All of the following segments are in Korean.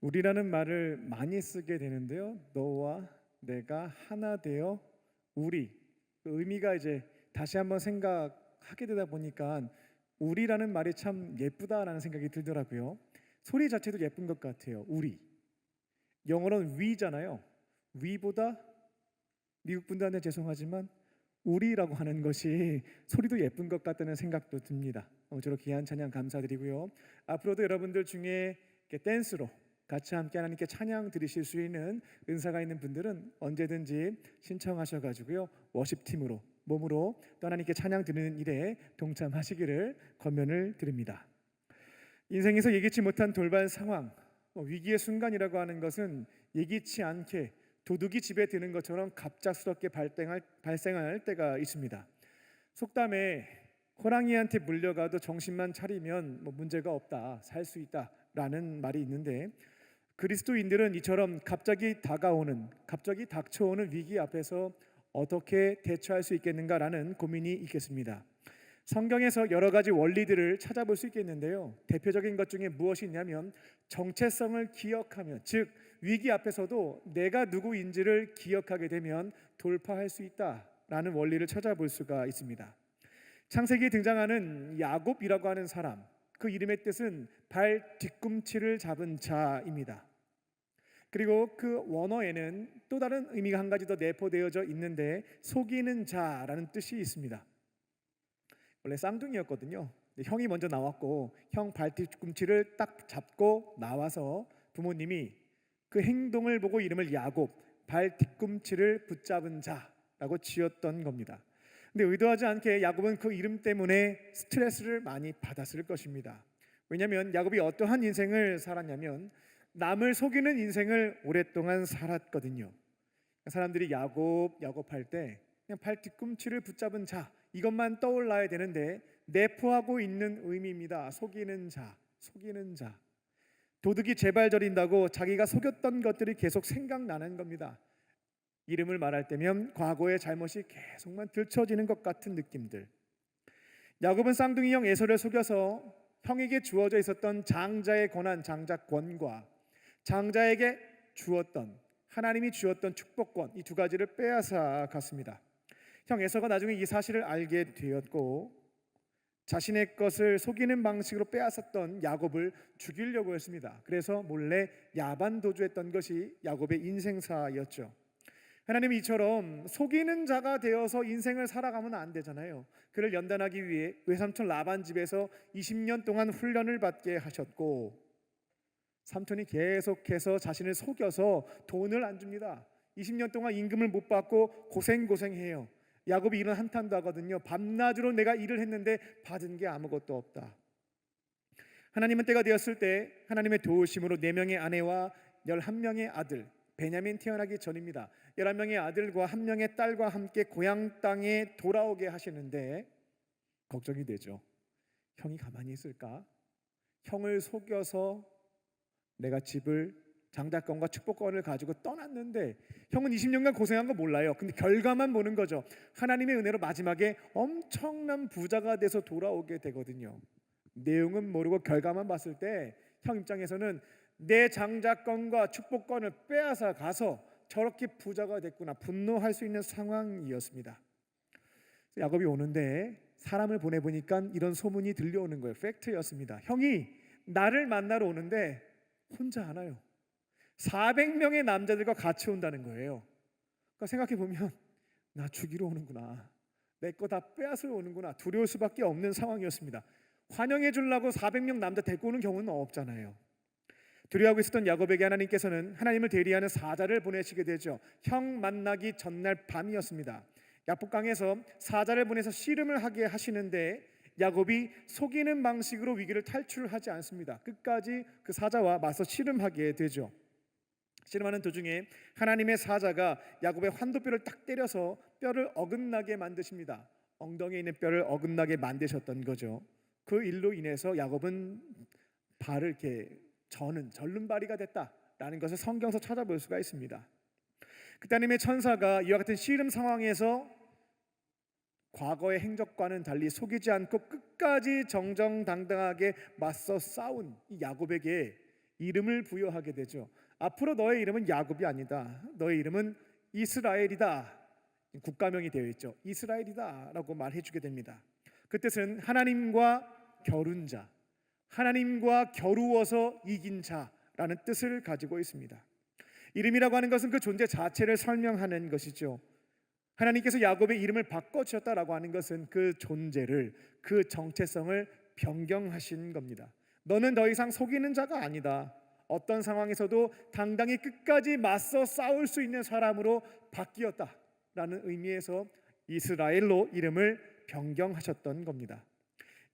우리라는 말을 많이 쓰게 되는데요. 너와 내가 하나 되어 우리. 그 의미가 이제 다시 한번 생각하게 되다 보니까 우리라는 말이 참 예쁘다라는 생각이 들더라고요. 소리 자체도 예쁜 것 같아요. 우리. 영어로는 we잖아요. we보다 미국 분들한테 죄송하지만 우리라고 하는 것이 소리도 예쁜 것 같다는 생각도 듭니다. 저로 귀한 찬양 감사드리고요. 앞으로도 여러분들 중에 이렇게 댄스로 같이 함께 하나님께 찬양 드리실 수 있는 은사가 있는 분들은 언제든지 신청하셔가지고요, 워십팀으로 몸으로 또 하나님께 찬양 드리는 일에 동참하시기를 권면을 드립니다. 인생에서 예기치 못한 돌발 상황, 위기의 순간이라고 하는 것은 예기치 않게 도둑이 집에 드는 것처럼 갑작스럽게 발생할 때가 있습니다. 속담에 호랑이한테 물려가도 정신만 차리면 문제가 없다, 살 수 있다라는 말이 있는데, 그리스도인들은 이처럼 갑자기 닥쳐오는 위기 앞에서 어떻게 대처할 수 있겠는가라는 고민이 있겠습니다. 성경에서 여러 가지 원리들을 찾아볼 수 있겠는데요. 대표적인 것 중에 무엇이 있냐면 정체성을 기억하면, 즉 위기 앞에서도 내가 누구인지를 기억하게 되면 돌파할 수 있다라는 원리를 찾아볼 수가 있습니다. 창세기에 등장하는 야곱이라고 하는 사람, 그 이름의 뜻은 발 뒤꿈치를 잡은 자입니다. 그리고 그 원어에는 또 다른 의미가 한 가지 더 내포되어져 있는데 속이는 자라는 뜻이 있습니다. 원래 쌍둥이였거든요. 형이 먼저 나왔고 형 발 뒤꿈치를 딱 잡고 나와서 부모님이 그 행동을 보고 이름을 야곱, 발 뒤꿈치를 붙잡은 자라고 지었던 겁니다. 근데 의도하지 않게 야곱은 그 이름 때문에 스트레스를 많이 받았을 것입니다. 왜냐하면 야곱이 어떠한 인생을 살았냐면 남을 속이는 인생을 오랫동안 살았거든요. 사람들이 야곱 할 때 그냥 발 뒤꿈치를 붙잡은 자, 이것만 떠올라야 되는데 내포하고 있는 의미입니다. 속이는 자. 도둑이 재발저린다고 자기가 속였던 것들이 계속 생각나는 겁니다. 이름을 말할 때면 과거의 잘못이 계속만 들춰지는 것 같은 느낌들. 야곱은 쌍둥이 형 에서를 속여서 형에게 주어져 있었던 장자의 권한, 장자권과 장자에게 하나님이 주었던 축복권, 이 두 가지를 빼앗아 갔습니다. 형 에서가 나중에 이 사실을 알게 되었고 자신의 것을 속이는 방식으로 빼앗았던 야곱을 죽이려고 했습니다. 그래서 몰래 야반 도주했던 것이 야곱의 인생사였죠. 하나님이 이처럼 속이는 자가 되어서 인생을 살아가면 안 되잖아요. 그를 연단하기 위해 외삼촌 라반 집에서 20년 동안 훈련을 받게 하셨고, 삼촌이 계속해서 자신을 속여서 돈을 안 줍니다. 20년 동안 임금을 못 받고 고생해요. 야곱이 일은 한탄도 하거든요. 밤낮으로 내가 일을 했는데 받은 게 아무것도 없다. 하나님은 때가 되었을 때 하나님의 도우심으로 4명의 아내와 11명의 아들, 베냐민 태어나기 전입니다. 11명의 아들과 1명의 딸과 함께 고향 땅에 돌아오게 하시는데 걱정이 되죠. 형이 가만히 있을까? 형을 속여서 내가 집을, 장자권과 축복권을 가지고 떠났는데 형은 20년간 고생한 거 몰라요. 근데 결과만 보는 거죠. 하나님의 은혜로 마지막에 엄청난 부자가 돼서 돌아오게 되거든요. 내용은 모르고 결과만 봤을 때 형 입장에서는 내 장자권과 축복권을 빼앗아 가서 저렇게 부자가 됐구나, 분노할 수 있는 상황이었습니다. 야곱이 오는데 사람을 보내보니까 이런 소문이 들려오는 거예요. 팩트였습니다. 형이 나를 만나러 오는데 혼자 안 와요. 400명의 남자들과 같이 온다는 거예요. 그러니까 생각해보면 나 죽이러 오는구나, 내 거 다 빼앗으러 오는구나, 두려울 수밖에 없는 상황이었습니다. 환영해 주려고 400명 남자 데리고 오는 경우는 없잖아요. 두려워하고 있었던 야곱에게 하나님께서는 하나님을 대리하는 사자를 보내시게 되죠. 형 만나기 전날 밤이었습니다. 야복강에서 사자를 보내서 씨름을 하게 하시는데 야곱이 속이는 방식으로 위기를 탈출하지 않습니다. 끝까지 그 사자와 맞서 씨름하게 되죠. 씨름하는 도중에 하나님의 사자가 야곱의 환도뼈를 딱 때려서 뼈를 어긋나게 만드십니다. 엉덩이에 있는 뼈를 어긋나게 만드셨던 거죠. 그 일로 인해서 야곱은 발을 이렇게 절름발이가 됐다라는 것을 성경에서 찾아볼 수가 있습니다. 그때 하나님의 천사가 이와 같은 씨름 상황에서 과거의 행적과는 달리 속이지 않고 끝까지 정정당당하게 맞서 싸운 이 야곱에게 이름을 부여하게 되죠. 앞으로 너의 이름은 야곱이 아니다. 너의 이름은 이스라엘이다. 국가명이 되어 있죠. 이스라엘이다라고 말해주게 됩니다. 그 뜻은 하나님과 겨룬 자, 하나님과 겨루어서 이긴 자라는 뜻을 가지고 있습니다. 이름이라고 하는 것은 그 존재 자체를 설명하는 것이죠. 하나님께서 야곱의 이름을 바꿔주셨다라고 하는 것은 그 존재를, 그 정체성을 변경하신 겁니다. 너는 더 이상 속이는 자가 아니다. 어떤 상황에서도 당당히 끝까지 맞서 싸울 수 있는 사람으로 바뀌었다라는 의미에서 이스라엘로 이름을 변경하셨던 겁니다.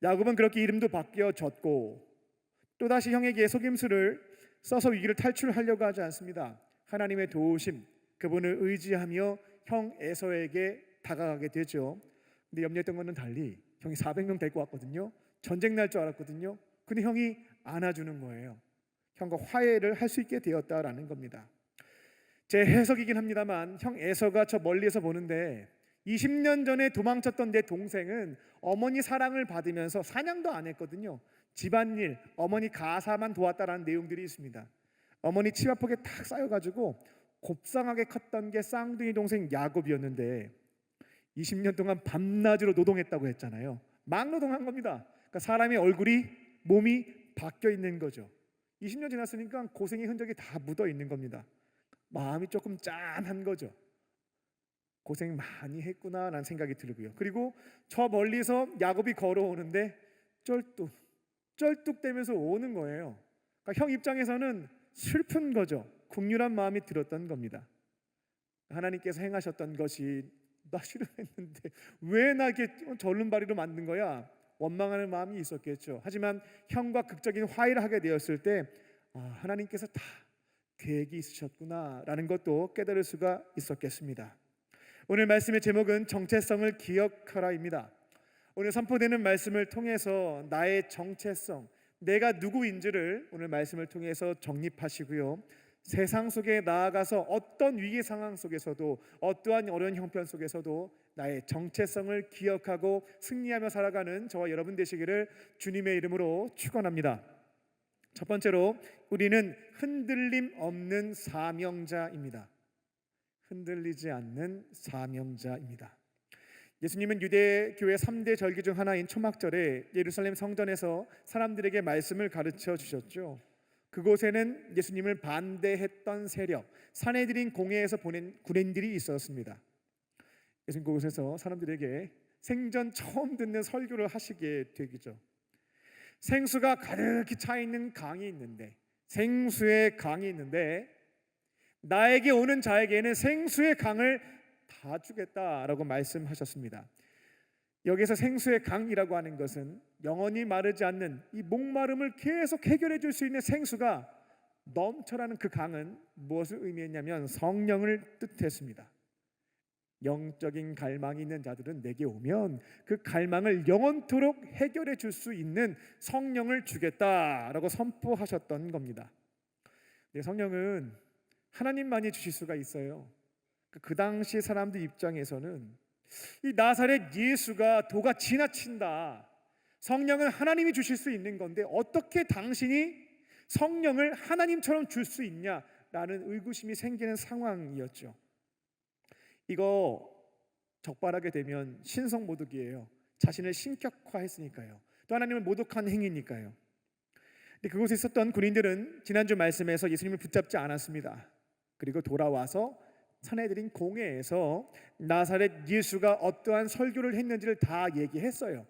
야곱은 그렇게 이름도 바뀌어졌고 또다시 형에게 속임수를 써서 위기를 탈출하려고 하지 않습니다. 하나님의 도우심, 그분을 의지하며 형 에서에게 다가가게 되죠. 근데 염려했던 것은 달리 형이 400명 데리고 왔거든요. 전쟁 날 줄 알았거든요. 근데 형이 안아주는 거예요. 형과 화해를 할 수 있게 되었다라는 겁니다. 제 해석이긴 합니다만 형 에서가 저 멀리에서 보는데 20년 전에 도망쳤던 내 동생은 어머니 사랑을 받으면서 사냥도 안 했거든요. 집안일, 어머니 가사만 도왔다라는 내용들이 있습니다. 어머니 치마폭에 탁 쌓여가지고 곱상하게 컸던 게 쌍둥이 동생 야곱이었는데 20년 동안 밤낮으로 노동했다고 했잖아요. 막 노동한 겁니다. 그러니까 사람의 얼굴이, 몸이 바뀌어 있는 거죠. 20년 지났으니까 고생의 흔적이 다 묻어 있는 겁니다. 마음이 조금 짠한 거죠. 고생 많이 했구나라는 생각이 들고요. 그리고 저 멀리서 야곱이 걸어오는데 쩔뚝대면서 오는 거예요. 그러니까 형 입장에서는 슬픈 거죠. 국률한 마음이 들었던 겁니다. 하나님께서 행하셨던 것이 나 싫어했는데 왜 나 이렇게 절름발이로 만든 거야? 원망하는 마음이 있었겠죠. 하지만 형과 극적인 화해를 하게 되었을 때 하나님께서 다 계획이 있으셨구나라는 것도 깨달을 수가 있었겠습니다. 오늘 말씀의 제목은 정체성을 기억하라입니다. 오늘 선포되는 말씀을 통해서 나의 정체성, 내가 누구인지를 오늘 말씀을 통해서 정립하시고요. 세상 속에 나아가서 어떤 위기 상황 속에서도 어떠한 어려운 형편 속에서도 나의 정체성을 기억하고 승리하며 살아가는 저와 여러분 되시기를 주님의 이름으로 축원합니다. 첫 번째로 우리는 흔들림 없는 사명자입니다. 흔들리지 않는 사명자입니다. 예수님은 유대교회 3대 절기 중 하나인 초막절에 예루살렘 성전에서 사람들에게 말씀을 가르쳐 주셨죠. 그곳에는 예수님을 반대했던 세력, 산헤드린 공회에서 보낸 군인들이 있었습니다. 예수님 그곳에서 사람들에게 생전 처음 듣는 설교를 하시게 되죠. 생수가 가득히 차 있는 강이 있는데, 생수의 강이 있는데 나에게 오는 자에게는 생수의 강을 다 주겠다라고 말씀하셨습니다. 여기서 생수의 강이라고 하는 것은 영원히 마르지 않는 이 목마름을 계속 해결해 줄 수 있는 생수가 넘쳐나는 그 강은 무엇을 의미했냐면 성령을 뜻했습니다. 영적인 갈망이 있는 자들은 내게 오면 그 갈망을 영원토록 해결해 줄 수 있는 성령을 주겠다라고 선포하셨던 겁니다. 성령은 하나님만이 주실 수가 있어요. 그 당시 사람들 입장에서는 이 나사렛 예수가 도가 지나친다. 성령은 하나님이 주실 수 있는 건데 어떻게 당신이 성령을 하나님처럼 줄 수 있냐라는 의구심이 생기는 상황이었죠. 이거 적발하게 되면 신성모독이에요. 자신을 신격화했으니까요. 또 하나님을 모독한 행위니까요. 근데 그곳에 있었던 군인들은 지난주 말씀에서 예수님을 붙잡지 않았습니다. 그리고 돌아와서 산헤드린 공회에서 나사렛 예수가 어떠한 설교를 했는지를 다 얘기했어요.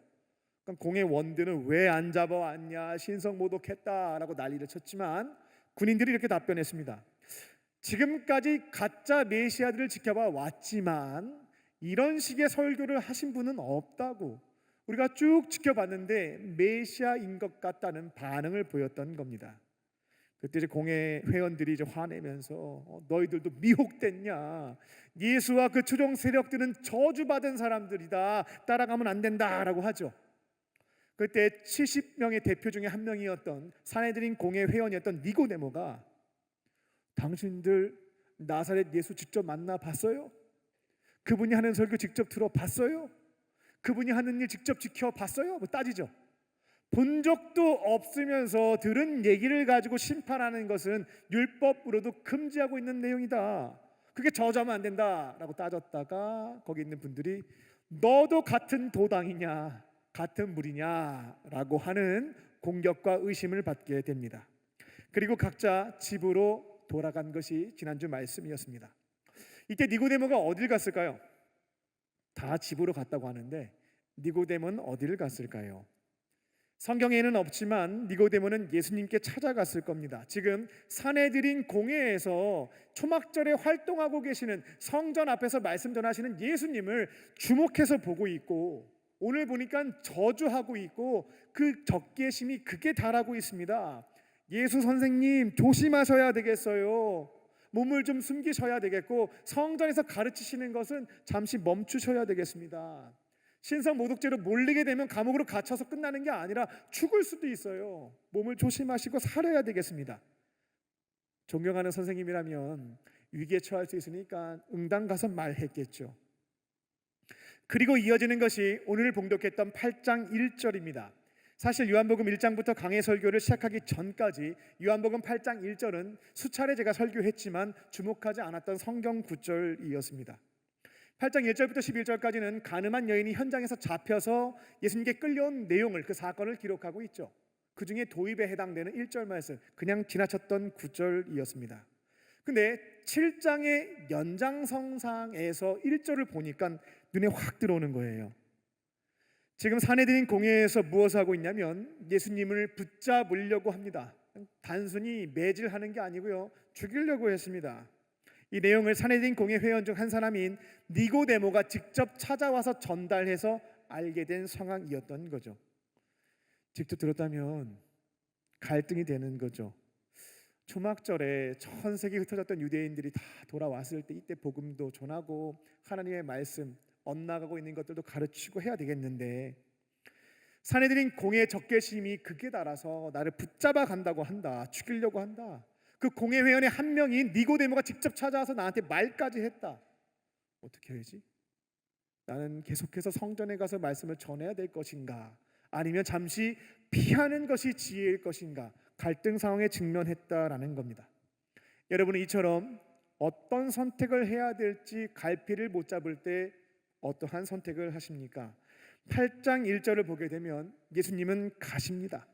그럼 공회 원들은 왜 안 잡아왔냐, 신성모독했다라고 난리를 쳤지만 군인들이 이렇게 답변했습니다. 지금까지 가짜 메시아들을 지켜봐 왔지만 이런 식의 설교를 하신 분은 없다고, 우리가 쭉 지켜봤는데 메시아인 것 같다는 반응을 보였던 겁니다. 그때 이제 공회 회원들이 이제 화내면서 너희들도 미혹됐냐, 예수와 그 추종 세력들은 저주받은 사람들이다, 따라가면 안 된다라고 하죠. 그때 70명의 대표 중에 한 명이었던 산헤드린 공회 회원이었던 니고데모가 당신들 나사렛 예수 직접 만나봤어요? 그분이 하는 설교 직접 들어봤어요? 그분이 하는 일 직접 지켜봤어요? 뭐 따지죠. 본 적도 없으면서 들은 얘기를 가지고 심판하는 것은 율법으로도 금지하고 있는 내용이다. 그게 저주하면 안 된다라고 따졌다가 거기 있는 분들이 너도 같은 도당이냐, 같은 무리냐라고 하는 공격과 의심을 받게 됩니다. 그리고 각자 집으로 돌아간 것이 지난주 말씀이었습니다. 이때 니고데모가 어딜 갔을까요? 다 집으로 갔다고 하는데 니고데모는 어디를 갔을까요? 성경에는 없지만 니고데모는 예수님께 찾아갔을 겁니다. 지금 산헤드린 공회에서 초막절에 활동하고 계시는 성전 앞에서 말씀 전하시는 예수님을 주목해서 보고 있고, 오늘 보니까 저주하고 있고 그 적개심이 극에 달하고 있습니다. 예수 선생님 조심하셔야 되겠어요. 몸을 좀 숨기셔야 되겠고 성전에서 가르치시는 것은 잠시 멈추셔야 되겠습니다. 신성 모독죄로 몰리게 되면 감옥으로 갇혀서 끝나는 게 아니라 죽을 수도 있어요. 몸을 조심하시고 살아야 되겠습니다. 존경하는 선생님이라면 위기에 처할 수 있으니까 응당 가서 말했겠죠. 그리고 이어지는 것이 오늘 봉독했던 8장 1절입니다. 사실 요한복음 1장부터 강해 설교를 시작하기 전까지 요한복음 8장 1절은 수차례 제가 설교했지만 주목하지 않았던 성경 구절이었습니다. 8장 1절부터 11절까지는 가늠한 여인이 현장에서 잡혀서 예수님께 끌려온 내용을, 그 사건을 기록하고 있죠. 그 중에 도입에 해당되는 1절 말씀, 그냥 지나쳤던 구절이었습니다. 근데 7장의 연장성상에서 1절을 보니까 눈에 확 들어오는 거예요. 지금 산헤드린 공회에서 무엇을 하고 있냐면 예수님을 붙잡으려고 합니다. 단순히 매질하는 게 아니고요, 죽이려고 했습니다. 이 내용을 산헤드린 공회 회원 중 한 사람인 니고데모가 직접 찾아와서 전달해서 알게 된 상황이었던 거죠. 직접 들었다면 갈등이 되는 거죠. 초막절에 전 세계에 흩어졌던 유대인들이 다 돌아왔을 때 이때 복음도 전하고 하나님의 말씀 엇나가고 있는 것들도 가르치고 해야 되겠는데, 산헤드린 공회 적개심이 극에 달아서 나를 붙잡아 간다고 한다, 죽이려고 한다. 그 공회 회원의 한 명인 니고데모가 직접 찾아와서 나한테 말까지 했다. 어떻게 해야지? 나는 계속해서 성전에 가서 말씀을 전해야 될 것인가, 아니면 잠시 피하는 것이 지혜일 것인가, 갈등 상황에 직면했다라는 겁니다. 여러분은 이처럼 어떤 선택을 해야 될지 갈피를 못 잡을 때 어떠한 선택을 하십니까? 8장 1절을 보게 되면 예수님은 가십니다.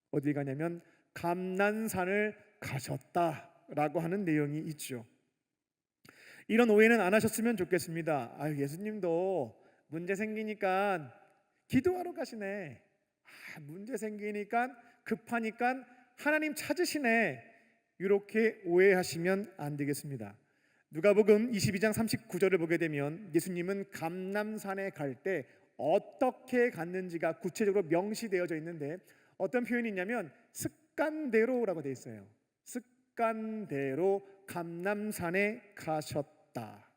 어디 가냐면 감난산을 가셨다라고 하는 내용이 있죠. 이런 오해는 안 하셨으면 좋겠습니다. 예수님도 문제 생기니까 기도하러 가시네. 문제 생기니까 급하니까 하나님 찾으시네. 이렇게 오해하시면 안 되겠습니다. 누가복음 22장 39절을 보게 되면 예수님은 감람산에 갈 때 어떻게 갔는지가 구체적으로 명시되어져 있는데, 어떤 표현이 있냐면 습관대로라고 되어 있어요. 습관대로 감람산에 가셨다.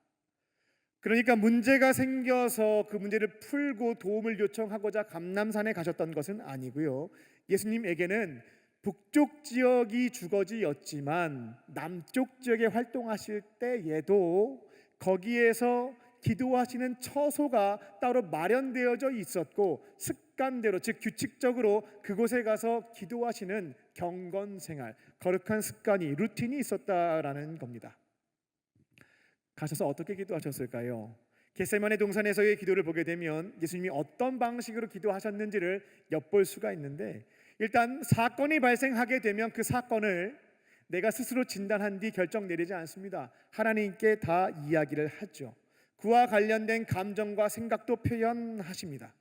그러니까 문제가 생겨서 그 문제를 풀고 도움을 요청하고자 감람산에 가셨던 것은 아니고요, 예수님에게는 북쪽 지역이 주거지였지만 남쪽 지역에 활동하실 때에도 거기에서 기도하시는 처소가 따로 마련되어져 있었고, 습관대로, 즉 규칙적으로 그곳에 가서 기도하시는 경건 생활, 거룩한 습관이, 루틴이 있었다라는 겁니다. 가셔서 어떻게 기도하셨을까요? 겟세마네 동산에서의 기도를 보게 되면 예수님이 어떤 방식으로 기도하셨는지를 엿볼 수가 있는데, 일단 사건이 발생하게 되면 그 사건을 내가 스스로 진단한 뒤 결정 내리지 않습니다. 하나님께 다 이야기를 하죠. 그와 관련된 감정과 생각도 표현하십니다.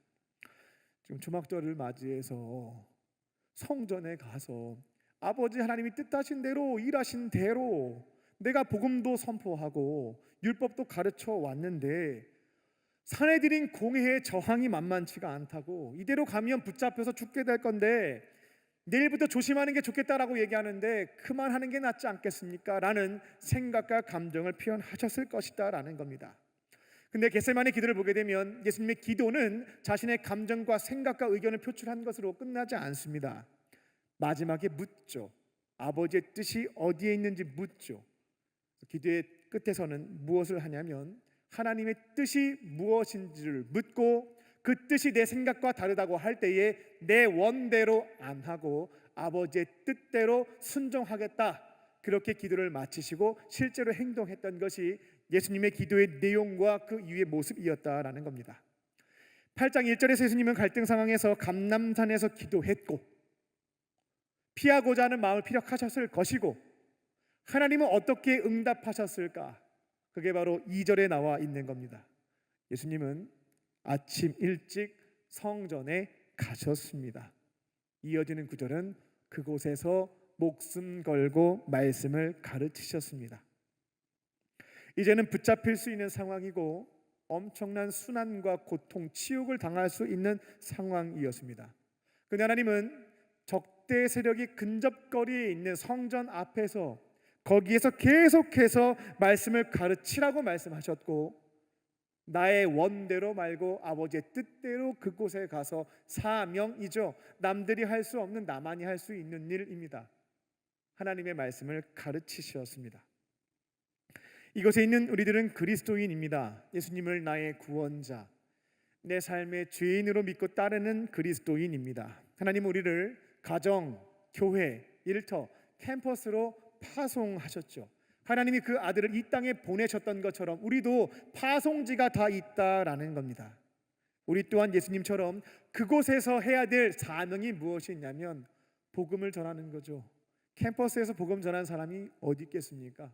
지금 초막절을 맞이해서 성전에 가서 아버지 하나님이 뜻하신 대로 일하신 대로 내가 복음도 선포하고 율법도 가르쳐 왔는데 산헤드린 공회의 저항이 만만치가 않다고, 이대로 가면 붙잡혀서 죽게 될 건데 내일부터 조심하는 게 좋겠다라고 얘기하는데 그만하는 게 낫지 않겠습니까? 라는 생각과 감정을 표현하셨을 것이다 라는 겁니다. 근데 겟세마네 기도를 보게 되면 예수님의 기도는 자신의 감정과 생각과 의견을 표출한 것으로 끝나지 않습니다. 마지막에 묻죠. 아버지의 뜻이 어디에 있는지 묻죠. 기도의 끝에서는 무엇을 하냐면 하나님의 뜻이 무엇인지를 묻고 그 뜻이 내 생각과 다르다고 할 때에 내 원대로 안 하고 아버지의 뜻대로 순종하겠다, 그렇게 기도를 마치시고 실제로 행동했던 것이 예수님의 기도의 내용과 그 이후의 모습이었다라는 겁니다. 8장 1절에서 예수님은 갈등 상황에서 감람산에서 기도했고 피하고자 하는 마음을 피력하셨을 것이고, 하나님은 어떻게 응답하셨을까? 그게 바로 2절에 나와 있는 겁니다. 예수님은 아침 일찍 성전에 가셨습니다. 이어지는 구절은 그곳에서 목숨 걸고 말씀을 가르치셨습니다. 이제는 붙잡힐 수 있는 상황이고 엄청난 순환과 고통, 치욕을 당할 수 있는 상황이었습니다. 그런데 하나님은 적대 세력이 근접거리에 있는 성전 앞에서 거기에서 계속해서 말씀을 가르치라고 말씀하셨고, 나의 원대로 말고 아버지의 뜻대로 그곳에 가서, 사명이죠, 남들이 할 수 없는 나만이 할 수 있는 일입니다, 하나님의 말씀을 가르치셨습니다. 이곳에 있는 우리들은 그리스도인입니다. 예수님을 나의 구원자, 내 삶의 죄인으로 믿고 따르는 그리스도인입니다. 하나님은 우리를 가정, 교회, 일터, 캠퍼스로 파송하셨죠. 하나님이 그 아들을 이 땅에 보내셨던 것처럼 우리도 파송지가 다 있다라는 겁니다. 우리 또한 예수님처럼 그곳에서 해야 될 사명이 무엇이 있냐면 복음을 전하는 거죠. 캠퍼스에서 복음 전하는 사람이 어디 있겠습니까?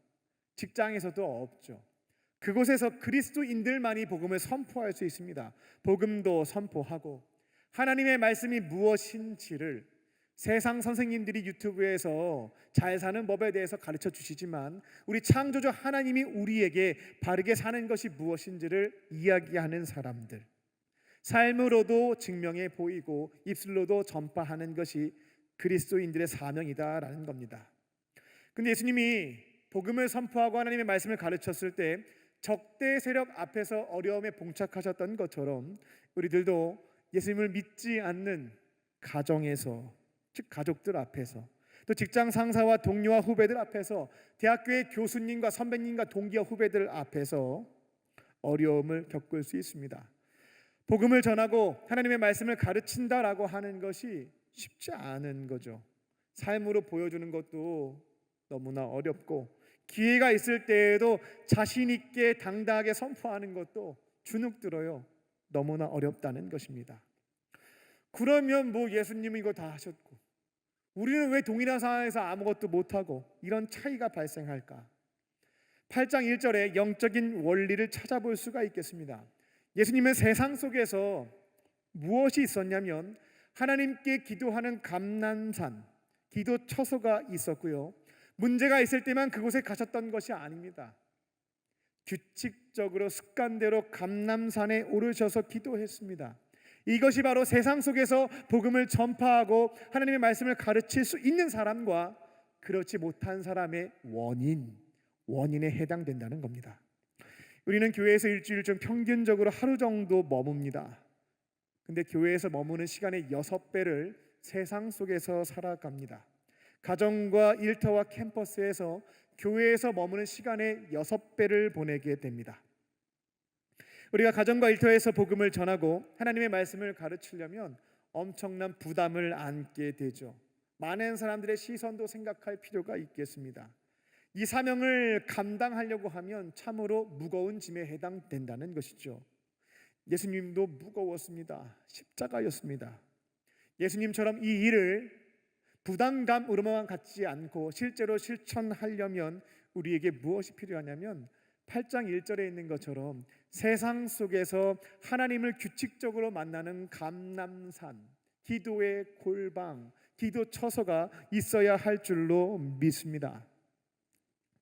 직장에서도 없죠. 그곳에서 그리스도인들만이 복음을 선포할 수 있습니다. 복음도 선포하고 하나님의 말씀이 무엇인지를 세상 선생님들이 유튜브에서 잘 사는 법에 대해서 가르쳐 주시지만, 우리 창조주 하나님이 우리에게 바르게 사는 것이 무엇인지를 이야기하는 사람들, 삶으로도 증명해 보이고 입술로도 전파하는 것이 그리스도인들의 사명이다라는 겁니다. 근데 예수님이 복음을 선포하고 하나님의 말씀을 가르쳤을 때 적대 세력 앞에서 어려움에 봉착하셨던 것처럼 우리들도 예수님을 믿지 않는 가정에서, 즉 가족들 앞에서, 또 직장 상사와 동료와 후배들 앞에서, 대학교의 교수님과 선배님과 동기와 후배들 앞에서 어려움을 겪을 수 있습니다. 복음을 전하고 하나님의 말씀을 가르친다라고 하는 것이 쉽지 않은 거죠. 삶으로 보여주는 것도 너무나 어렵고, 기회가 있을 때에도 자신 있게 당당하게 선포하는 것도 주눅들어요. 너무나 어렵다는 것입니다. 그러면 뭐 예수님이 이거 다 하셨고 우리는 왜 동일한 상황에서 아무것도 못하고, 이런 차이가 발생할까? 8장 1절에 영적인 원리를 찾아볼 수가 있겠습니다. 예수님은 세상 속에서 무엇이 있었냐면 하나님께 기도하는 감람산, 기도 처소가 있었고요, 문제가 있을 때만 그곳에 가셨던 것이 아닙니다. 규칙적으로 습관대로 감람산에 오르셔서 기도했습니다. 이것이 바로 세상 속에서 복음을 전파하고 하나님의 말씀을 가르칠 수 있는 사람과 그렇지 못한 사람의 원인에 해당된다는 겁니다. 우리는 교회에서 일주일 좀 평균적으로 하루 정도 머뭅니다. 근데 교회에서 머무는 시간의 6배를 세상 속에서 살아갑니다. 가정과 일터와 캠퍼스에서 교회에서 머무는 시간의 6배를 보내게 됩니다. 우리가 가정과 일터에서 복음을 전하고 하나님의 말씀을 가르치려면 엄청난 부담을 안게 되죠. 많은 사람들의 시선도 생각할 필요가 있겠습니다. 이 사명을 감당하려고 하면 참으로 무거운 짐에 해당된다는 것이죠. 예수님도 무거웠습니다. 십자가였습니다. 예수님처럼 이 일을 부담감으로만 갖지 않고 실제로 실천하려면 우리에게 무엇이 필요하냐면 8장 1절에 있는 것처럼 세상 속에서 하나님을 규칙적으로 만나는 감람산, 기도의 골방, 기도 처소가 있어야 할 줄로 믿습니다.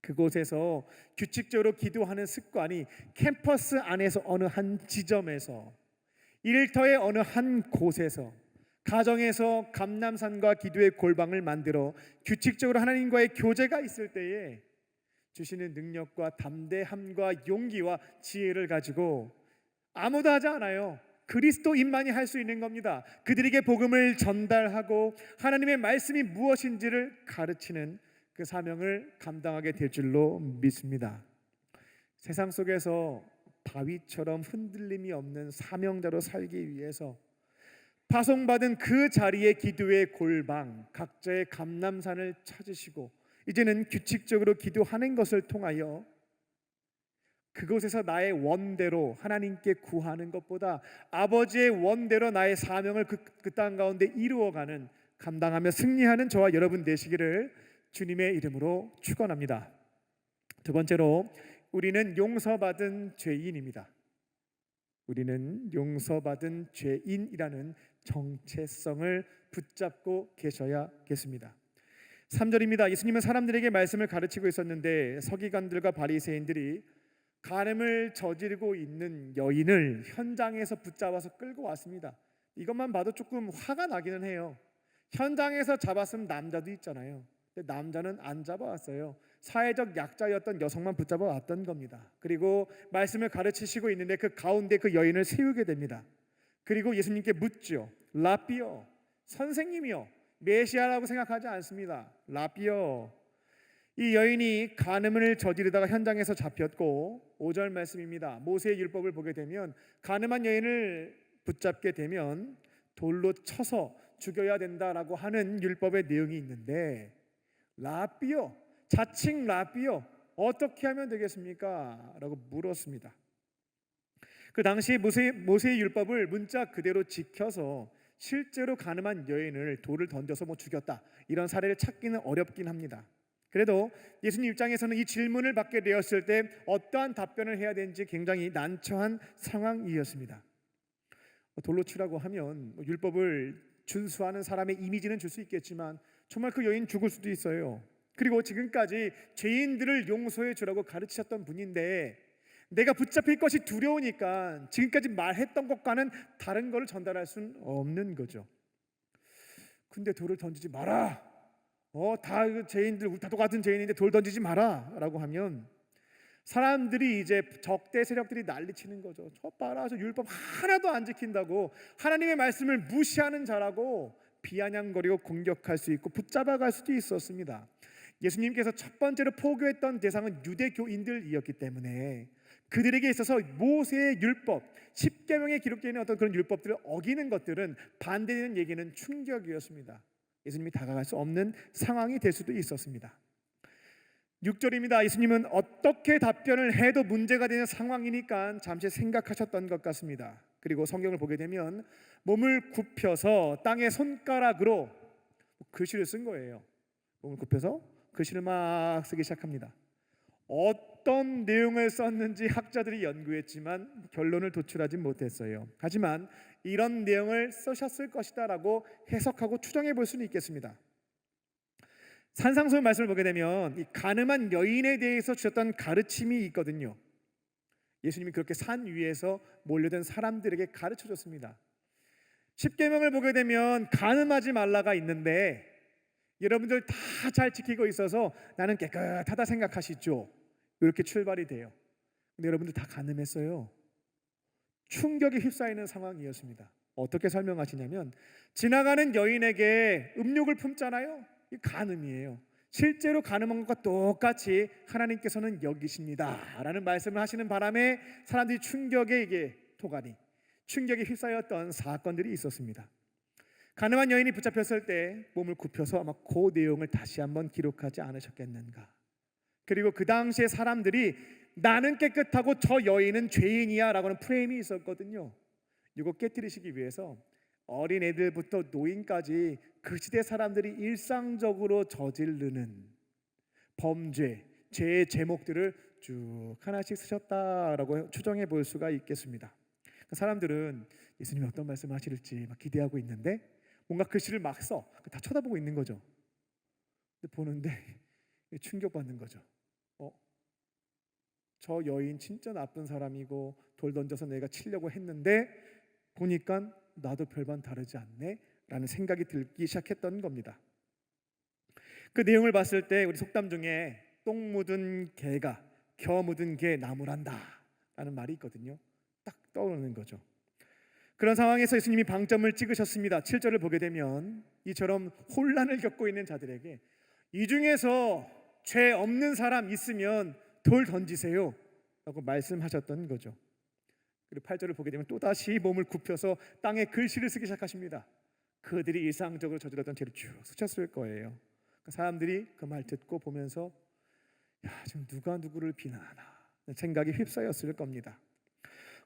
그곳에서 규칙적으로 기도하는 습관이 캠퍼스 안에서 어느 한 지점에서, 일터의 어느 한 곳에서, 가정에서 감람산과 기도의 골방을 만들어 규칙적으로 하나님과의 교제가 있을 때에 주시는 능력과 담대함과 용기와 지혜를 가지고 아무도 하지 않아요. 그리스도인만이 할 수 있는 겁니다. 그들에게 복음을 전달하고 하나님의 말씀이 무엇인지를 가르치는 그 사명을 감당하게 될 줄로 믿습니다. 세상 속에서 다윗처럼 흔들림이 없는 사명자로 살기 위해서 파송받은 그 자리의 기도의 골방, 각자의 감람산을 찾으시고 이제는 규칙적으로 기도하는 것을 통하여 그곳에서 나의 원대로 하나님께 구하는 것보다 아버지의 원대로 나의 사명을 그 땅 가운데 이루어가는, 감당하며 승리하는 저와 여러분 되시기를 주님의 이름으로 축원합니다. 두 번째로, 우리는 용서받은 죄인입니다. 우리는 용서받은 죄인이라는 정체성을 붙잡고 계셔야겠습니다. 3절입니다. 예수님은 사람들에게 말씀을 가르치고 있었는데 서기관들과 바리새인들이 간음을 저지르고 있는 여인을 현장에서 붙잡아서 끌고 왔습니다. 이것만 봐도 조금 화가 나기는 해요. 현장에서 잡았으면 남자도 있잖아요. 근데 남자는 안 잡아왔어요. 사회적 약자였던 여성만 붙잡아 왔던 겁니다. 그리고 말씀을 가르치시고 있는데 그 가운데 그 여인을 세우게 됩니다. 그리고 예수님께 묻죠. 라비어, 선생님이요, 메시아라고 생각하지 않습니다. 라비어. 이 여인이 간음을 저지르다가 현장에서 잡혔고 5절 말씀입니다. 모세의 율법을 보게 되면 간음한 여인을 붙잡게 되면 돌로 쳐서 죽여야 된다라고 하는 율법의 내용이 있는데, 라비어, 자칭 라비어, 어떻게 하면 되겠습니까? 라고 물었습니다. 그 당시 모세의 율법을 문자 그대로 지켜서 실제로 간음한 여인을 돌을 던져서 죽였다, 이런 사례를 찾기는 어렵긴 합니다. 그래도 예수님 입장에서는 이 질문을 받게 되었을 때 어떠한 답변을 해야 되는지 굉장히 난처한 상황이었습니다. 돌로 치라고 하면 율법을 준수하는 사람의 이미지는 줄 수 있겠지만 정말 그 여인 죽을 수도 있어요. 그리고 지금까지 죄인들을 용서해 주라고 가르치셨던 분인데 내가 붙잡힐 것이 두려우니까 지금까지 말했던 것과는 다른 것을 전달할 수는 없는 거죠. 근데 돌을 던지지 마라, 다 죄인들, 우리 다 똑같은 죄인인데 돌 던지지 마라 라고 하면 사람들이 이제 적대 세력들이 난리치는 거죠. 저 봐라, 저 율법 하나도 안 지킨다고, 하나님의 말씀을 무시하는 자라고 비아냥거리고 공격할 수 있고 붙잡아갈 수도 있었습니다. 예수님께서 첫 번째로 포교했던 대상은 유대교인들이었기 때문에 그들에게 있어서 모세의 율법, 십계명에 기록되어 있는 어떤 그런 율법들을 어기는 것들은, 반대되는 얘기는 충격이었습니다. 예수님이 다가갈 수 없는 상황이 될 수도 있었습니다. 6절입니다. 예수님은 어떻게 답변을 해도 문제가 되는 상황이니까 잠시 생각하셨던 것 같습니다. 그리고 성경을 보게 되면 몸을 굽혀서 땅에 손가락으로 글씨를 쓴 거예요. 몸을 굽혀서 글씨를 막 쓰기 시작합니다. 어떤 내용을 썼는지 학자들이 연구했지만 결론을 도출하지 못했어요. 하지만 이런 내용을 쓰셨을 것이다 라고 해석하고 추정해 볼 수는 있겠습니다. 산상수훈 말씀을 보게 되면 이 간음한 여인에 대해서 주셨던 가르침이 있거든요. 예수님이 그렇게 산 위에서 몰려든 사람들에게 가르쳐 줬습니다. 십계명을 보게 되면 간음하지 말라가 있는데 여러분들 다 잘 지키고 있어서 나는 깨끗하다 생각하시죠. 이렇게 출발이 돼요. 근데 여러분들 다 간음했어요. 충격에 휩싸이는 상황이었습니다. 어떻게 설명하시냐면, 지나가는 여인에게 음욕을 품잖아요. 이 간음이에요. 실제로 간음한 것과 똑같이 하나님께서는 여기십니다 라는 말씀을 하시는 바람에 사람들이 충격에 휩싸였던 사건들이 있었습니다. 간음한 여인이 붙잡혔을 때 몸을 굽혀서 아마 그 내용을 다시 한번 기록하지 않으셨겠는가. 그리고 그 당시에 사람들이 나는 깨끗하고 저 여인은 죄인이야 라고 하는 프레임이 있었거든요. 이거 깨뜨리시기 위해서 어린애들부터 노인까지 그 시대 사람들이 일상적으로 저지르는 범죄, 죄의 제목들을 쭉 하나씩 쓰셨다라고 추정해 볼 수가 있겠습니다. 사람들은 예수님이 어떤 말씀을 하실지 막 기대하고 있는데 뭔가 글씨를 막 써, 다 쳐다보고 있는 거죠. 근데 보는데 충격받는 거죠. 저 여인 진짜 나쁜 사람이고 돌 던져서 내가 치려고 했는데 보니까 나도 별반 다르지 않네 라는 생각이 들기 시작했던 겁니다. 그 내용을 봤을 때 우리 속담 중에 똥 묻은 개가 겨 묻은 개 나무란다 라는 말이 있거든요. 딱 떠오르는 거죠. 그런 상황에서 예수님이 방점을 찍으셨습니다. 7절을 보게 되면 이처럼 혼란을 겪고 있는 자들에게 이 중에서 죄 없는 사람 있으면 돌 던지세요 라고 말씀하셨던 거죠. 그리고 8절을 보게 되면 또다시 몸을 굽혀서 땅에 글씨를 쓰기 시작하십니다. 그들이 일상적으로 저질렀던 죄를 쭉 스쳤을 거예요. 사람들이 그 말 듣고 보면서 지금 누가 누구를 비난하나 생각이 휩싸였을 겁니다.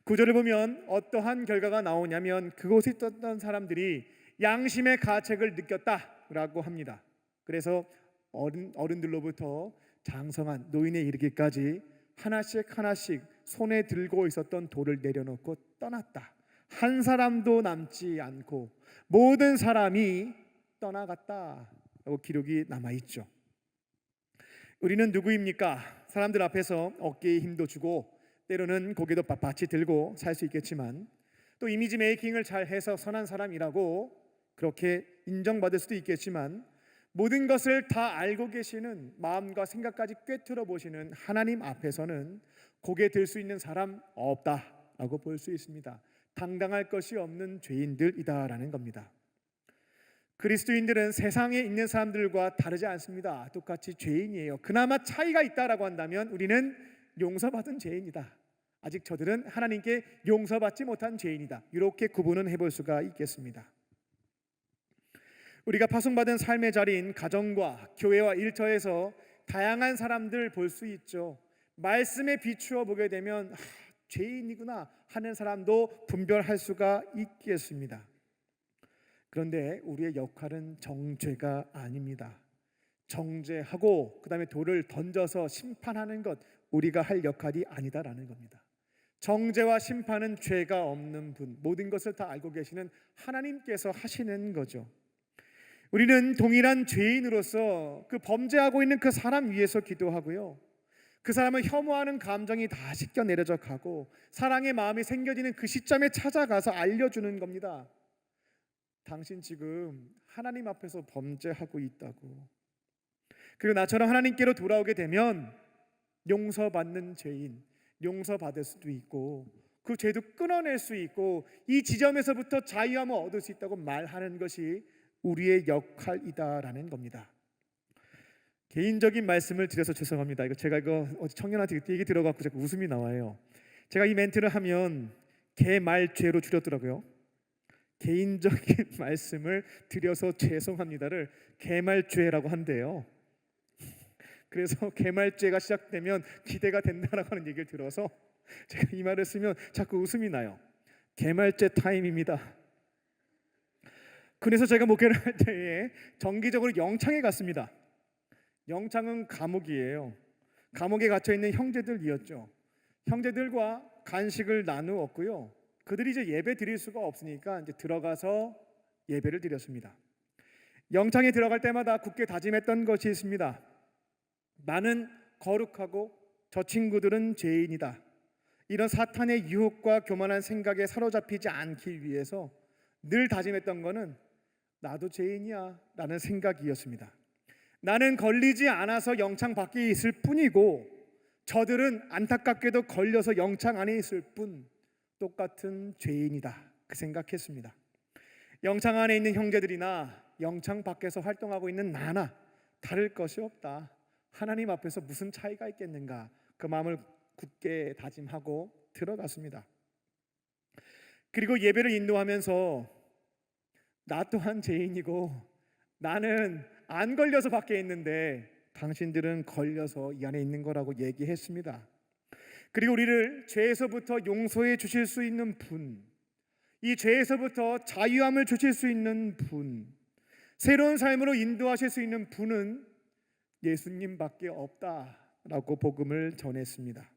구절을 보면 어떠한 결과가 나오냐면 그곳에 있었던 사람들이 양심의 가책을 느꼈다라고 합니다. 그래서 어른들로부터 장성한 노인에 이르기까지 하나씩 하나씩 손에 들고 있었던 돌을 내려놓고 떠났다. 한 사람도 남지 않고 모든 사람이 떠나갔다라고 기록이 남아있죠. 우리는 누구입니까? 사람들 앞에서 어깨에 힘도 주고 때로는 고개도 빳빳이 들고 살 수 있겠지만 또 이미지 메이킹을 잘해서 선한 사람이라고 그렇게 인정받을 수도 있겠지만 모든 것을 다 알고 계시는 마음과 생각까지 꿰뚫어 보시는 하나님 앞에서는 고개 들 수 있는 사람 없다라고 볼 수 있습니다. 당당할 것이 없는 죄인들이다라는 겁니다. 그리스도인들은 세상에 있는 사람들과 다르지 않습니다. 똑같이 죄인이에요. 그나마 차이가 있다라고 한다면 우리는 용서받은 죄인이다. 아직 저들은 하나님께 용서받지 못한 죄인이다. 이렇게 구분은 해볼 수가 있겠습니다. 우리가 파송받은 삶의 자리인 가정과 교회와 일터에서 다양한 사람들 볼 수 있죠. 말씀에 비추어 보게 되면 죄인이구나 하는 사람도 분별할 수가 있겠습니다. 그런데 우리의 역할은 정죄가 아닙니다. 정죄하고 그 다음에 돌을 던져서 심판하는 것, 우리가 할 역할이 아니다라는 겁니다. 정죄와 심판은 죄가 없는 분, 모든 것을 다 알고 계시는 하나님께서 하시는 거죠. 우리는 동일한 죄인으로서 그 범죄하고 있는 그 사람 위해서 기도하고요, 그 사람을 혐오하는 감정이 다 씻겨 내려져 가고 사랑의 마음이 생겨지는 그 시점에 찾아가서 알려주는 겁니다. 당신 지금 하나님 앞에서 범죄하고 있다고. 그리고 나처럼 하나님께로 돌아오게 되면 용서받는 죄인, 용서받을 수도 있고 그 죄도 끊어낼 수 있고 이 지점에서부터 자유함을 얻을 수 있다고 말하는 것이 우리의 역할이다라는 겁니다. 개인적인 말씀을 드려서 죄송합니다. 제가 어제 청년한테 얘기 들어갖고 자꾸 웃음이 나와요. 제가 이 멘트를 하면 개말죄로 줄였더라고요. 개인적인 말씀을 드려서 죄송합니다를 개말죄라고 한대요. 그래서 개말죄가 시작되면 기대가 된다라고 하는 얘기를 들어서 제가 이 말을 쓰면 자꾸 웃음이 나요. 개말죄 타임입니다. 그래서 제가 목회를 할 때에 정기적으로 영창에 갔습니다. 영창은 감옥이에요. 감옥에 갇혀있는 형제들이었죠. 형제들과 간식을 나누었고요, 그들이 이제 예배 드릴 수가 없으니까 이제 들어가서 예배를 드렸습니다. 영창에 들어갈 때마다 굳게 다짐했던 것이 있습니다. 나는 거룩하고 저 친구들은 죄인이다. 이런 사탄의 유혹과 교만한 생각에 사로잡히지 않기 위해서 늘 다짐했던 것은 나도 죄인이야 라는 생각이었습니다. 나는 걸리지 않아서 영창 밖에 있을 뿐이고 저들은 안타깝게도 걸려서 영창 안에 있을 뿐, 똑같은 죄인이다 그 생각했습니다. 영창 안에 있는 형제들이나 영창 밖에서 활동하고 있는 나나 다를 것이 없다. 하나님 앞에서 무슨 차이가 있겠는가, 그 마음을 굳게 다짐하고 들어갔습니다. 그리고 예배를 인도하면서 나 또한 죄인이고 나는 안 걸려서 밖에 있는데 당신들은 걸려서 이 안에 있는 거라고 얘기했습니다. 그리고 우리를 죄에서부터 용서해 주실 수 있는 분, 이 죄에서부터 자유함을 주실 수 있는 분, 새로운 삶으로 인도하실 수 있는 분은 예수님밖에 없다라고 복음을 전했습니다.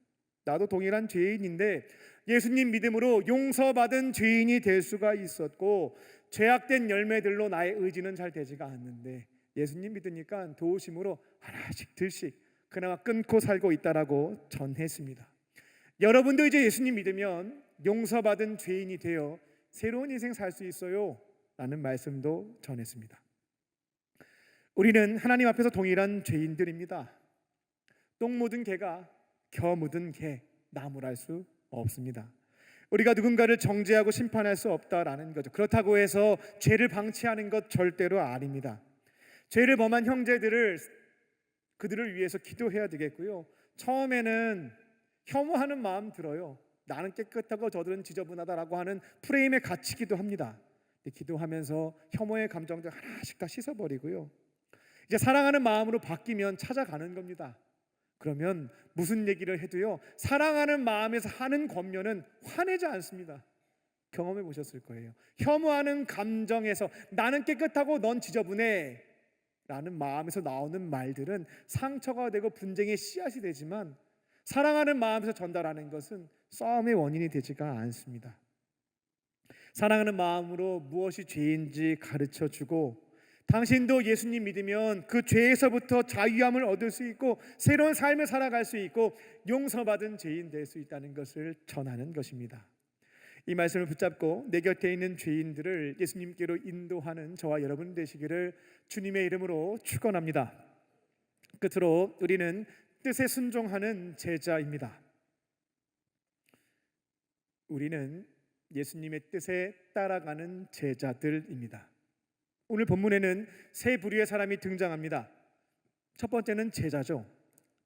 나도 동일한 죄인인데 예수님 믿음으로 용서받은 죄인이 될 수가 있었고 죄악된 열매들로 나의 의지는 잘 되지가 않는데 예수님 믿으니까 도우심으로 하나씩 들씩 그나마 끊고 살고 있다라고 전했습니다. 여러분도 이제 예수님 믿으면 용서받은 죄인이 되어 새로운 인생 살 수 있어요 라는 말씀도 전했습니다. 우리는 하나님 앞에서 동일한 죄인들입니다. 똥 묻은 개가 겨 묻은 개 나무랄 수 없습니다. 우리가 누군가를 정죄하고 심판할 수 없다라는 거죠. 그렇다고 해서 죄를 방치하는 것 절대로 아닙니다. 죄를 범한 형제들을 그들을 위해서 기도해야 되겠고요, 처음에는 혐오하는 마음 들어요. 나는 깨끗하고 저들은 지저분하다라고 하는 프레임에 갇히기도 합니다. 기도하면서 혐오의 감정들 하나씩 다 씻어버리고요. 이제 사랑하는 마음으로 바뀌면 찾아가는 겁니다. 그러면 무슨 얘기를 해도요, 사랑하는 마음에서 하는 권면은 화내지 않습니다. 경험해 보셨을 거예요. 혐오하는 감정에서 나는 깨끗하고 넌 지저분해 라는 마음에서 나오는 말들은 상처가 되고 분쟁의 씨앗이 되지만, 사랑하는 마음에서 전달하는 것은 싸움의 원인이 되지가 않습니다. 사랑하는 마음으로 무엇이 죄인지 가르쳐주고, 당신도 예수님 믿으면 그 죄에서부터 자유함을 얻을 수 있고 새로운 삶을 살아갈 수 있고 용서받은 죄인 될 수 있다는 것을 전하는 것입니다. 이 말씀을 붙잡고 내 곁에 있는 죄인들을 예수님께로 인도하는 저와 여러분 되시기를 주님의 이름으로 축원합니다. 끝으로 우리는 뜻에 순종하는 제자입니다. 우리는 예수님의 뜻에 따라가는 제자들입니다. 오늘 본문에는 세 부류의 사람이 등장합니다. 첫 번째는 제자죠.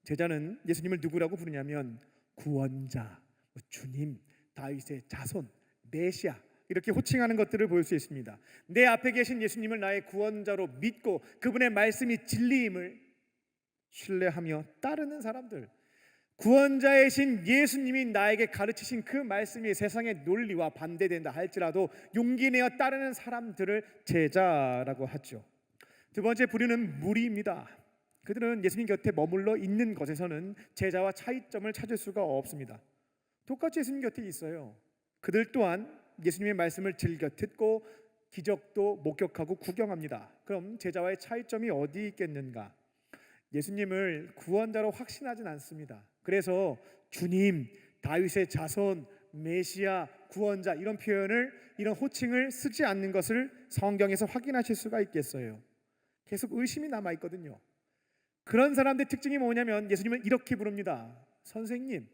제자는 예수님을 누구라고 부르냐면 구원자, 주님, 다윗의 자손, 메시아 이렇게 호칭하는 것들을 볼 수 있습니다. 내 앞에 계신 예수님을 나의 구원자로 믿고 그분의 말씀이 진리임을 신뢰하며 따르는 사람들, 구원자이신 예수님이 나에게 가르치신 그 말씀이 세상의 논리와 반대된다 할지라도 용기 내어 따르는 사람들을 제자라고 하죠. 두 번째 부류는 무리입니다. 그들은 예수님 곁에 머물러 있는 것에서는 제자와 차이점을 찾을 수가 없습니다. 똑같이 예수님 곁에 있어요. 그들 또한 예수님의 말씀을 즐겨 듣고 기적도 목격하고 구경합니다. 그럼 제자와의 차이점이 어디 있겠는가? 예수님을 구원자로 확신하진 않습니다. 그래서 주님, 다윗의 자손, 메시아, 구원자 이런 표현을, 이런 호칭을 쓰지 않는 것을 성경에서 확인하실 수가 있겠어요. 계속 의심이 남아있거든요. 그런 사람들의 특징이 뭐냐면 예수님을 이렇게 부릅니다. 선생님,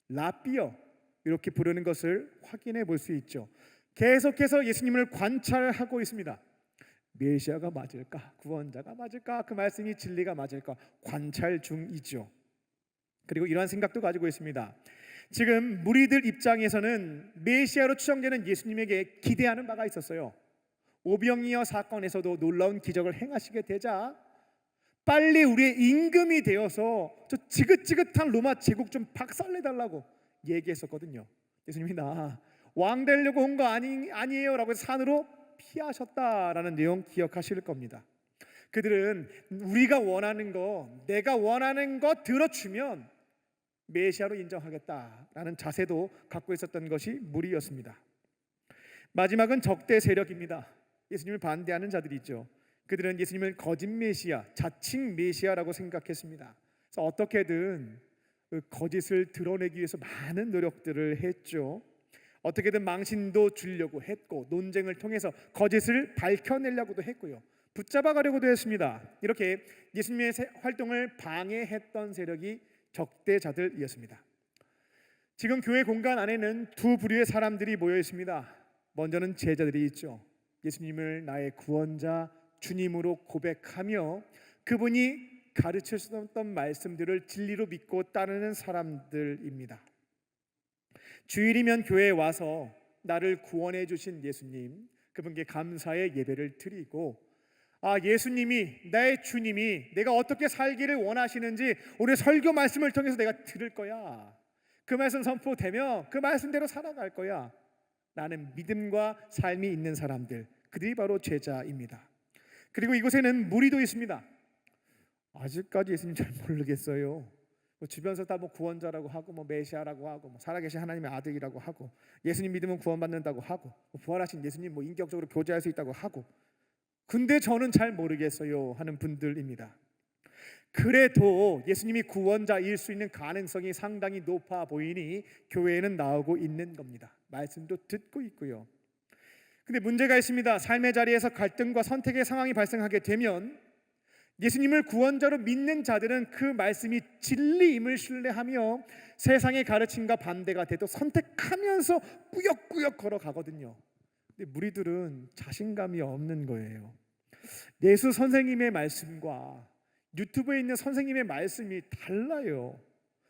라비어 이렇게 부르는 것을 확인해 볼 수 있죠. 계속해서 예수님을 관찰하고 있습니다. 메시아가 맞을까? 구원자가 맞을까? 그 말씀이 진리가 맞을까? 관찰 중이죠. 그리고 이러한 생각도 가지고 있습니다. 지금 무리들 입장에서는 메시아로 추정되는 예수님에게 기대하는 바가 있었어요. 오병이어 사건에서도 놀라운 기적을 행하시게 되자 빨리 우리의 임금이 되어서 저 지긋지긋한 로마 제국 좀 박살내달라고 얘기했었거든요. 예수님이 나 왕 되려고 온 거 아니에요 라고 해서 산으로 피하셨다라는 내용 기억하실 겁니다. 그들은 우리가 원하는 거, 내가 원하는 거 들어주면 메시아로 인정하겠다라는 자세도 갖고 있었던 것이 무리였습니다. 마지막은 적대 세력입니다. 예수님을 반대하는 자들이죠. 그들은 예수님을 거짓 메시아, 자칭 메시아라고 생각했습니다. 그래서 어떻게든 그 거짓을 드러내기 위해서 많은 노력들을 했죠. 어떻게든 망신도 주려고 했고 논쟁을 통해서 거짓을 밝혀내려고도 했고요. 붙잡아가려고도 했습니다. 이렇게 예수님의 활동을 방해했던 세력이 적대자들이었습니다. 지금 교회 공간 안에는 두 부류의 사람들이 모여 있습니다. 먼저는 제자들이 있죠. 예수님을 나의 구원자, 주님으로 고백하며 그분이 가르치셨던 말씀들을 진리로 믿고 따르는 사람들입니다. 주일이면 교회에 와서 나를 구원해 주신 예수님, 그분께 감사의 예배를 드리고, 예수님이, 나의 주님이 내가 어떻게 살기를 원하시는지 오늘 설교 말씀을 통해서 내가 들을 거야. 그 말씀 선포되며 그 말씀대로 살아갈 거야. 나는 믿음과 삶이 있는 사람들, 그들이 바로 제자입니다. 그리고 이곳에는 무리도 있습니다. 아직까지 예수님 잘 모르겠어요. 주변에서 다 구원자라고 하고 메시아라고 하고 살아계신 하나님의 아들이라고 하고 예수님 믿으면 구원받는다고 하고 부활하신 예수님 인격적으로 교제할 수 있다고 하고, 근데 저는 잘 모르겠어요 하는 분들입니다. 그래도 예수님이 구원자일 수 있는 가능성이 상당히 높아 보이니 교회에는 나오고 있는 겁니다. 말씀도 듣고 있고요. 근데 문제가 있습니다. 삶의 자리에서 갈등과 선택의 상황이 발생하게 되면 예수님을 구원자로 믿는 자들은 그 말씀이 진리임을 신뢰하며 세상의 가르침과 반대가 돼도 선택하면서 꾸역꾸역 걸어가거든요. 근데 무리들은 자신감이 없는 거예요. 예수 선생님의 말씀과 유튜브에 있는 선생님의 말씀이 달라요.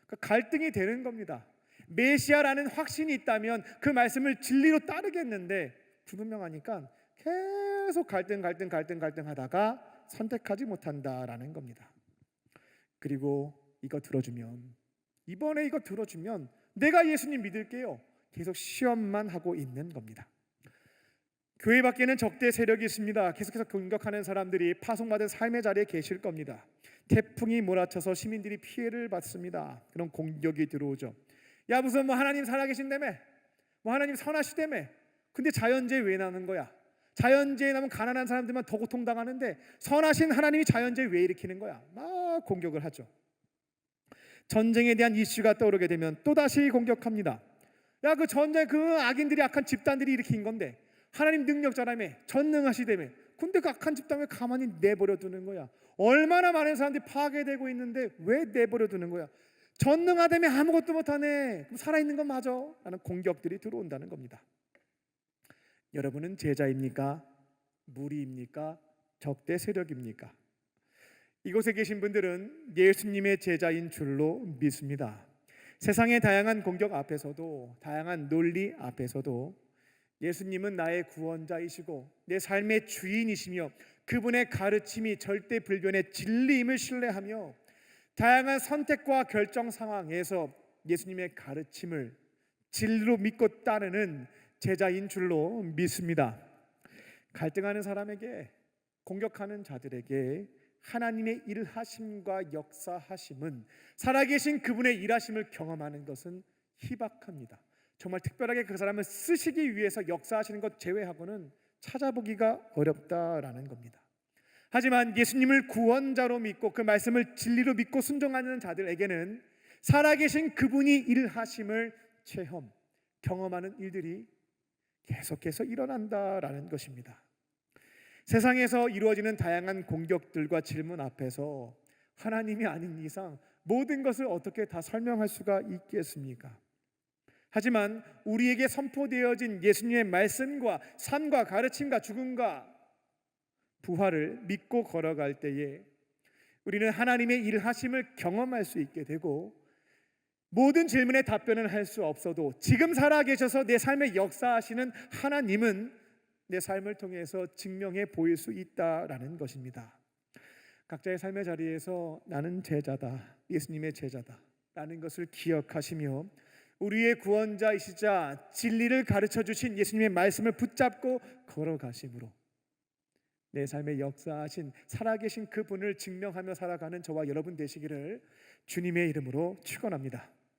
그러니까 갈등이 되는 겁니다. 메시아라는 확신이 있다면 그 말씀을 진리로 따르겠는데 불분명하니까 계속 갈등하다가 선택하지 못한다라는 겁니다. 그리고 이번에 이거 들어주면 내가 예수님 믿을게요. 계속 시험만 하고 있는 겁니다. 교회 밖에는 적대 세력이 있습니다. 계속해서 공격하는 사람들이 파송받은 삶의 자리에 계실 겁니다. 태풍이 몰아쳐서 시민들이 피해를 받습니다. 그런 공격이 들어오죠. 야, 무슨 하나님 살아계신다며, 하나님 선하시다며. 근데 자연재해 왜 나는 거야? 자연재해 나면 가난한 사람들만 더 고통당하는데 선하신 하나님이 자연재해 왜 일으키는 거야? 막 공격을 하죠. 전쟁에 대한 이슈가 떠오르게 되면 또다시 공격합니다. 야, 그 전쟁 그 악인들이, 악한 집단들이 일으킨 건데 하나님 능력자라며, 전능하시다며. 근데 그 악한 집단 왜 가만히 내버려 두는 거야? 얼마나 많은 사람들이 파괴되고 있는데 왜 내버려 두는 거야? 전능하다며 아무것도 못하네. 그럼 살아있는 건 맞아? 라는 공격들이 들어온다는 겁니다. 여러분은 제자입니까? 무리입니까? 적대 세력입니까? 이곳에 계신 분들은 예수님의 제자인 줄로 믿습니다. 세상의 다양한 공격 앞에서도, 다양한 논리 앞에서도 예수님은 나의 구원자이시고 내 삶의 주인이시며 그분의 가르침이 절대 불변의 진리임을 신뢰하며 다양한 선택과 결정 상황에서 예수님의 가르침을 진리로 믿고 따르는 제자인 줄로 믿습니다. 갈등하는 사람에게, 공격하는 자들에게 하나님의 일하심과 역사하심은, 살아계신 그분의 일하심을 경험하는 것은 희박합니다. 정말 특별하게 그 사람을 쓰시기 위해서 역사하시는 것 제외하고는 찾아보기가 어렵다라는 겁니다. 하지만 예수님을 구원자로 믿고 그 말씀을 진리로 믿고 순종하는 자들에게는 살아계신 그분이 일하심을 경험하는 일들이 계속해서 일어난다라는 것입니다. 세상에서 이루어지는 다양한 공격들과 질문 앞에서 하나님이 아닌 이상 모든 것을 어떻게 다 설명할 수가 있겠습니까? 하지만 우리에게 선포되어진 예수님의 말씀과 삶과 가르침과 죽음과 부활을 믿고 걸어갈 때에 우리는 하나님의 일하심을 경험할 수 있게 되고, 모든 질문에 답변은 할 수 없어도 지금 살아계셔서 내 삶에 역사하시는 하나님은 내 삶을 통해서 증명해 보일 수 있다라는 것입니다. 각자의 삶의 자리에서 나는 제자다, 예수님의 제자다 라는 것을 기억하시며 우리의 구원자이시자 진리를 가르쳐 주신 예수님의 말씀을 붙잡고 걸어가심으로 내 삶에 역사하신 살아계신 그분을 증명하며 살아가는 저와 여러분 되시기를 주님의 이름으로 축원합니다.